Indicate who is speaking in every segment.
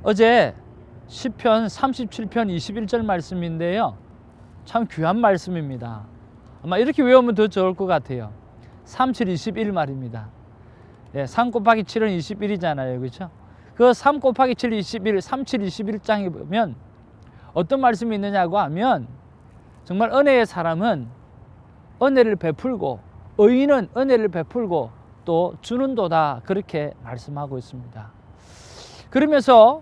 Speaker 1: 어제 시편 37편 21절 말씀인데요. 참 귀한 말씀입니다. 아마 이렇게 외우면 더 좋을 것 같아요. 37, 21 말입니다. 3 곱하기 7은 21이잖아요. 그렇죠? 그 3 곱하기 7, 21, 37, 21장에 보면 어떤 말씀이 있느냐고 하면 정말 은혜의 사람은 은혜를 베풀고 의인은 은혜를 베풀고 또 주는도다, 그렇게 말씀하고 있습니다. 그러면서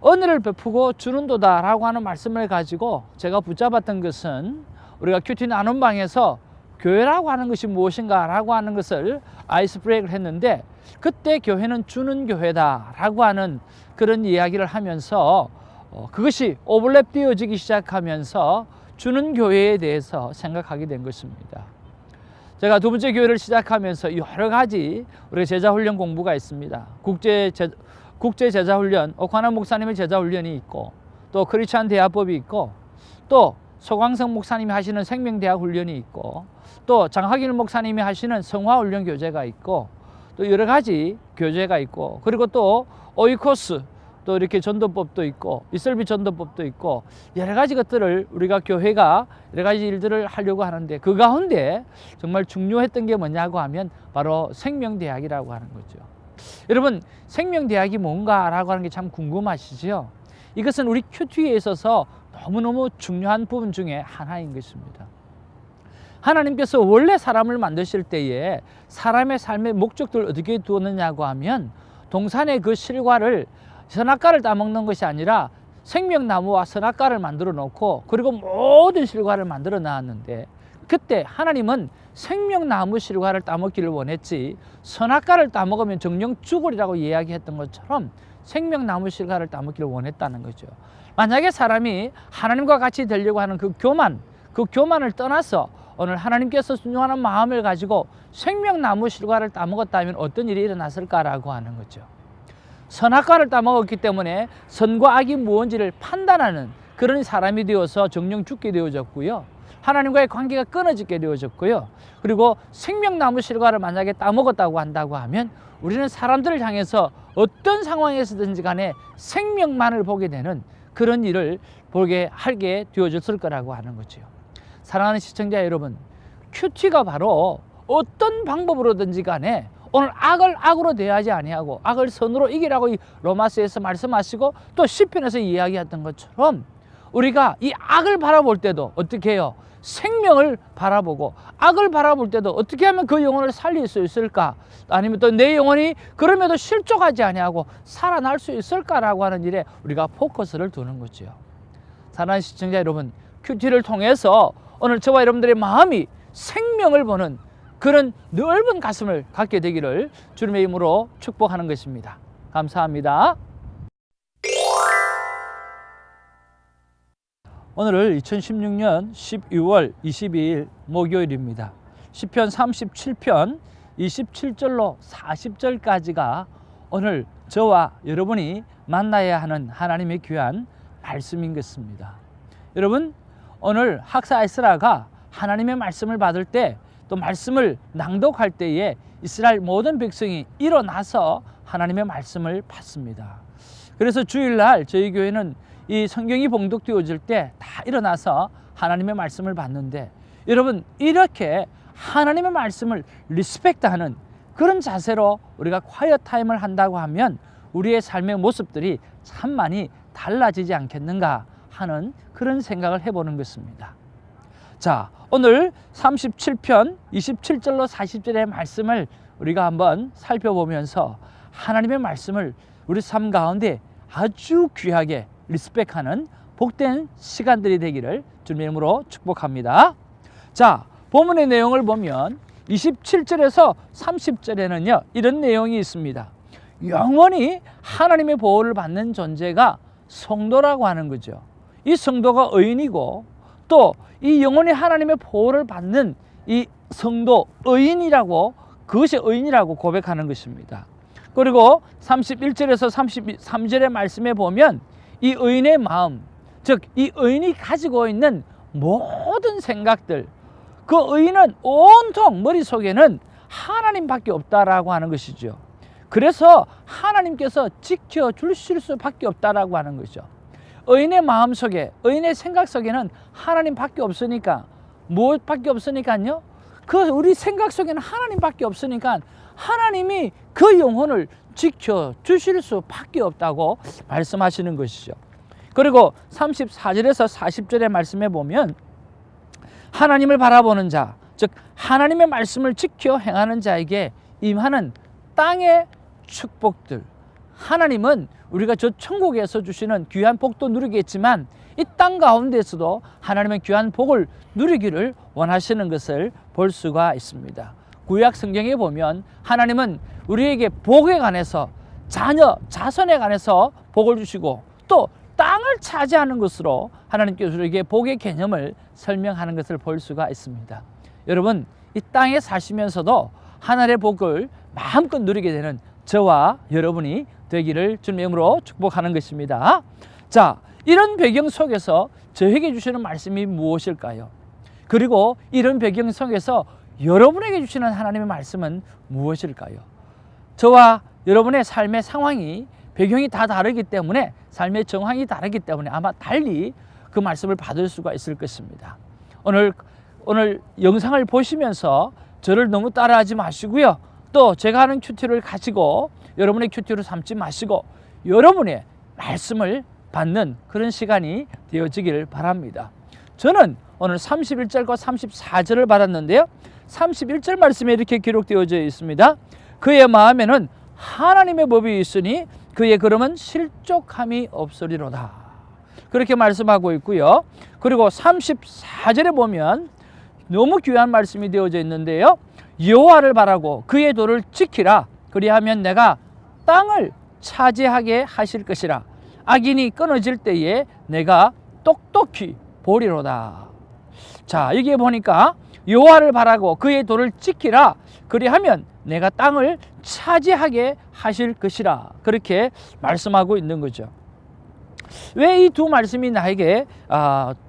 Speaker 1: 은혜를 베푸고 주는도다 라고 하는 말씀을 가지고 제가 붙잡았던 것은 우리가 큐티 나눔방에서 교회라고 하는 것이 무엇인가 라고 하는 것을 아이스 브레이크를 했는데, 그때 교회는 주는 교회다 라고 하는 그런 이야기를 하면서 그것이 오버랩 되어지기 시작하면서 주는 교회에 대해서 생각하게 된 것입니다. 제가 두 번째 교회를 시작하면서 여러 가지 우리 제자훈련 공부가 있습니다. 국제 제자훈련, 오카나 목사님의 제자훈련이 있고, 또 크리스찬 대화법이 있고, 또 소광성 목사님이 하시는 생명대학 훈련이 있고, 또 장학일 목사님이 하시는 성화훈련 교재가 있고, 또 여러 가지 교재가 있고, 그리고 또 오이코스, 또 이렇게 전도법도 있고, 이설비 전도법도 있고, 여러 가지 것들을 우리가 교회가 여러 가지 일들을 하려고 하는데, 그 가운데 정말 중요했던 게 뭐냐고 하면 바로 생명대학이라고 하는 거죠. 여러분, 생명대학이 뭔가라고 하는 게 참 궁금하시죠? 이것은 우리 큐티에 있어서 너무너무 중요한 부분 중에 하나인 것입니다. 하나님께서 원래 사람을 만드실 때에 사람의 삶의 목적들을 어떻게 두었느냐고 하면 동산의 그 실과를, 선악과를 따먹는 것이 아니라 생명나무와 선악과를 만들어 놓고 그리고 모든 실과를 만들어 놨는데, 그때 하나님은 생명나무 실과를 따먹기를 원했지 선악과를 따먹으면 정령 죽으리라고 이야기했던 것처럼 생명나무 실과를 따먹기를 원했다는 거죠. 만약에 사람이 하나님과 같이 되려고 하는 그 교만을 떠나서 오늘 하나님께서 순종하는 마음을 가지고 생명나무 실과를 따먹었다면 어떤 일이 일어났을까라고 하는 거죠. 선악과를 따먹었기 때문에 선과 악이 무엇인지를 판단하는 그런 사람이 되어서 정령 죽게 되어졌고요. 하나님과의 관계가 끊어지게 되어졌고요. 그리고 생명나무 실과를 만약에 따먹었다고 한다고 하면 우리는 사람들을 향해서 어떤 상황에서든지 간에 생명만을 보게 되는 그런 일을 하게 되어졌을 거라고 하는 거죠. 사랑하는 시청자 여러분, 큐티가 바로 어떤 방법으로든지 간에 오늘 악을 악으로 대하지 아니하고 악을 선으로 이기라고 이 로마서에서 말씀하시고 또 시편에서 이야기했던 것처럼 우리가 이 악을 바라볼 때도 어떻게 해요? 생명을 바라보고, 악을 바라볼 때도 어떻게 하면 그 영혼을 살릴 수 있을까? 아니면 또 내 영혼이 그럼에도 실족하지 아니하고 살아날 수 있을까라고 하는 일에 우리가 포커스를 두는 거죠. 사랑하는 시청자 여러분, 큐티를 통해서 오늘 저와 여러분들의 마음이 생명을 보는 그런 넓은 가슴을 갖게 되기를 주님의 이름으로 축복하는 것입니다. 감사합니다. 오늘은 2016년 12월 22일 목요일입니다. 시편 37편 27절로 40절까지가 오늘 저와 여러분이 만나야 하는 하나님의 귀한 말씀인 것입니다. 여러분, 오늘 학사 에스라가 하나님의 말씀을 받을 때, 또 말씀을 낭독할 때에 이스라엘 모든 백성이 일어나서 하나님의 말씀을 받습니다. 그래서 주일날 저희 교회는 이 성경이 봉독되어질 때 다 일어나서 하나님의 말씀을 받는데, 여러분, 이렇게 하나님의 말씀을 리스펙트하는 그런 자세로 우리가 콰이어 타임을 한다고 하면 우리의 삶의 모습들이 참 많이 달라지지 않겠는가 하는 그런 생각을 해보는 것입니다. 자, 오늘 37편 27절로 40절의 말씀을 우리가 한번 살펴보면서 하나님의 말씀을 우리 삶 가운데 아주 귀하게 리스펙하는 복된 시간들이 되기를 주님의 이름으로 축복합니다. 자, 본문의 내용을 보면 27절에서 30절에는요 이런 내용이 있습니다. 영원히 하나님의 보호를 받는 존재가 성도라고 하는 거죠. 이 성도가 의인이고, 또 이 영원히 하나님의 보호를 받는 이 성도, 의인이라고, 그것이 의인이라고 고백하는 것입니다. 그리고 31절에서 33절의 말씀에 보면 이 의인의 마음, 즉 이 의인이 가지고 있는 모든 생각들, 그 의인은 온통 머릿속에는 하나님밖에 없다라고 하는 것이죠. 그래서 하나님께서 지켜주실 수밖에 없다라고 하는 거죠. 의인의 마음속에, 의인의 생각 속에는 하나님밖에 없으니까, 무엇밖에 없으니까요? 우리 생각 속에는 하나님밖에 없으니까 하나님이 그 영혼을 지켜주실 수밖에 없다고 말씀하시는 것이죠. 그리고 34절에서 40절의 말씀에 보면 하나님을 바라보는 자, 즉 하나님의 말씀을 지켜 행하는 자에게 임하는 땅의 축복들, 하나님은 우리가 저 천국에서 주시는 귀한 복도 누리겠지만 이 땅 가운데서도 하나님의 귀한 복을 누리기를 원하시는 것을 볼 수가 있습니다. 구약 성경에 보면 하나님은 우리에게 복에 관해서, 자녀, 자손에 관해서 복을 주시고 또 땅을 차지하는 것으로 하나님께서 우리에게 복의 개념을 설명하는 것을 볼 수가 있습니다. 여러분, 이 땅에 사시면서도 하늘의 복을 마음껏 누리게 되는 저와 여러분이 되기를 주님의 이름으로 축복하는 것입니다. 자, 이런 배경 속에서 저에게 주시는 말씀이 무엇일까요? 그리고 이런 배경 속에서 여러분에게 주시는 하나님의 말씀은 무엇일까요? 저와 여러분의 삶의 상황이, 배경이 다 다르기 때문에, 삶의 정황이 다르기 때문에 아마 달리 그 말씀을 받을 수가 있을 것입니다. 오늘 영상을 보시면서 저를 너무 따라하지 마시고요. 또 제가 하는 큐티를 가지고 여러분의 큐티로 삼지 마시고 여러분의 말씀을 받는 그런 시간이 되어지기를 바랍니다. 저는 오늘 31절과 34절을 받았는데요. 31절 말씀에 이렇게 기록되어져 있습니다. 그의 마음에는 하나님의 법이 있으니 그의 걸음은 실족함이 없으리로다. 그렇게 말씀하고 있고요. 그리고 34절에 보면 너무 귀한 말씀이 되어져 있는데요. 여호와를 바라고 그의 도를 지키라. 그리하면 내가 땅을 차지하게 하실 것이라. 악인이 끊어질 때에 내가 똑똑히 보리로다. 자, 여기에 보니까 여호와를 바라고 그의 도를 지키라. 그리하면 내가 땅을 차지하게 하실 것이라. 그렇게 말씀하고 있는 거죠. 왜 이 두 말씀이 나에게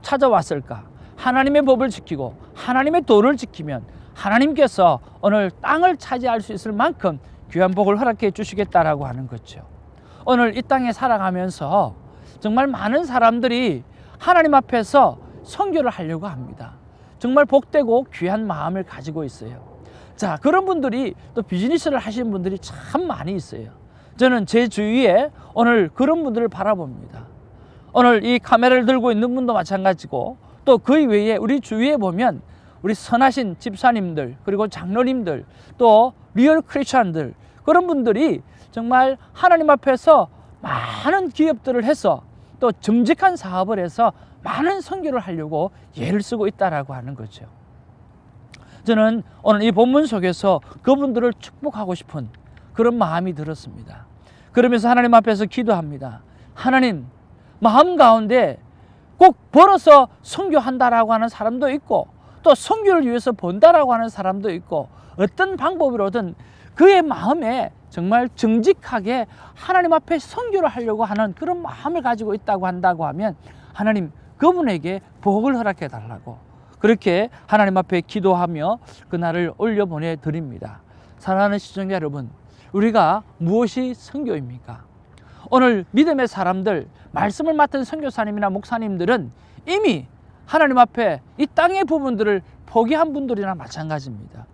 Speaker 1: 찾아왔을까? 하나님의 법을 지키고 하나님의 도를 지키면 하나님께서 오늘 땅을 차지할 수 있을 만큼 귀한 복을 허락해 주시겠다라고 하는 거죠. 오늘 이 땅에 살아가면서 정말 많은 사람들이 하나님 앞에서 선교를 하려고 합니다. 정말 복되고 귀한 마음을 가지고 있어요. 자, 그런 분들이 또 비즈니스를 하시는 분들이 참 많이 있어요. 저는 제 주위에 오늘 그런 분들을 바라봅니다. 오늘 이 카메라를 들고 있는 분도 마찬가지고 또 그 외에 우리 주위에 보면 우리 선하신 집사님들, 그리고 장로님들, 또 리얼 크리스천들, 그런 분들이 정말 하나님 앞에서 많은 기업들을 해서 또 정직한 사업을 해서 많은 선교를 하려고 애를 쓰고 있다라고 하는 거죠. 저는 오늘 이 본문 속에서 그분들을 축복하고 싶은 그런 마음이 들었습니다. 그러면서 하나님 앞에서 기도합니다. 하나님, 마음 가운데 꼭 벌어서 선교한다라고 하는 사람도 있고 또 선교를 위해서 번다라고 하는 사람도 있고 어떤 방법으로든 그의 마음에 정말 정직하게 하나님 앞에 선교를 하려고 하는 그런 마음을 가지고 있다고 한다고 하면 하나님 그분에게 복을 허락해 달라고 그렇게 하나님 앞에 기도하며 그날을 올려보내 드립니다. 사랑하는 시청자 여러분, 우리가 무엇이 선교입니까? 오늘 믿음의 사람들, 말씀을 맡은 선교사님이나 목사님들은 이미 하나님 앞에 이 땅의 부분들을 포기한 분들이나 마찬가지입니다.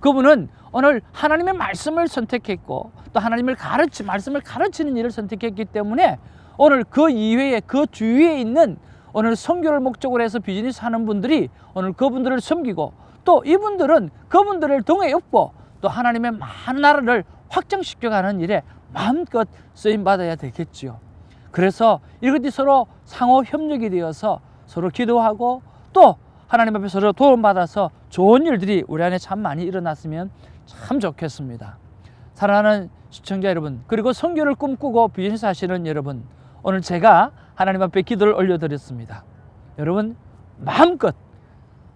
Speaker 1: 그분은 오늘 하나님의 말씀을 선택했고 또 하나님을 말씀을 가르치는 일을 선택했기 때문에 오늘 그 이외에, 그 주위에 있는 오늘 선교를 목적으로 해서 비즈니스 하는 분들이 오늘 그분들을 섬기고 또 이분들은 그분들을 등에 업고 또 하나님의 많은 나라를 확장시켜가는 일에 마음껏 쓰임받아야 되겠지요. 그래서 이것이 서로 상호 협력이 되어서 서로 기도하고 또 하나님 앞에 서로 도움받아서 좋은 일들이 우리 안에 참 많이 일어났으면 참 좋겠습니다. 사랑하는 시청자 여러분, 그리고 선교를 꿈꾸고 비즈니스 하시는 여러분, 오늘 제가 하나님 앞에 기도를 올려드렸습니다. 여러분 마음껏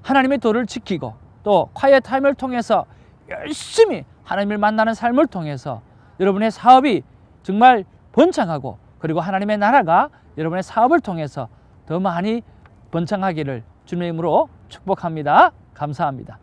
Speaker 1: 하나님의 도를 지키고 또 콰이어 타임을 통해서 열심히 하나님을 만나는 삶을 통해서 여러분의 사업이 정말 번창하고 그리고 하나님의 나라가 여러분의 사업을 통해서 더 많이 번창하기를 주님의 이름으로 축복합니다. 감사합니다.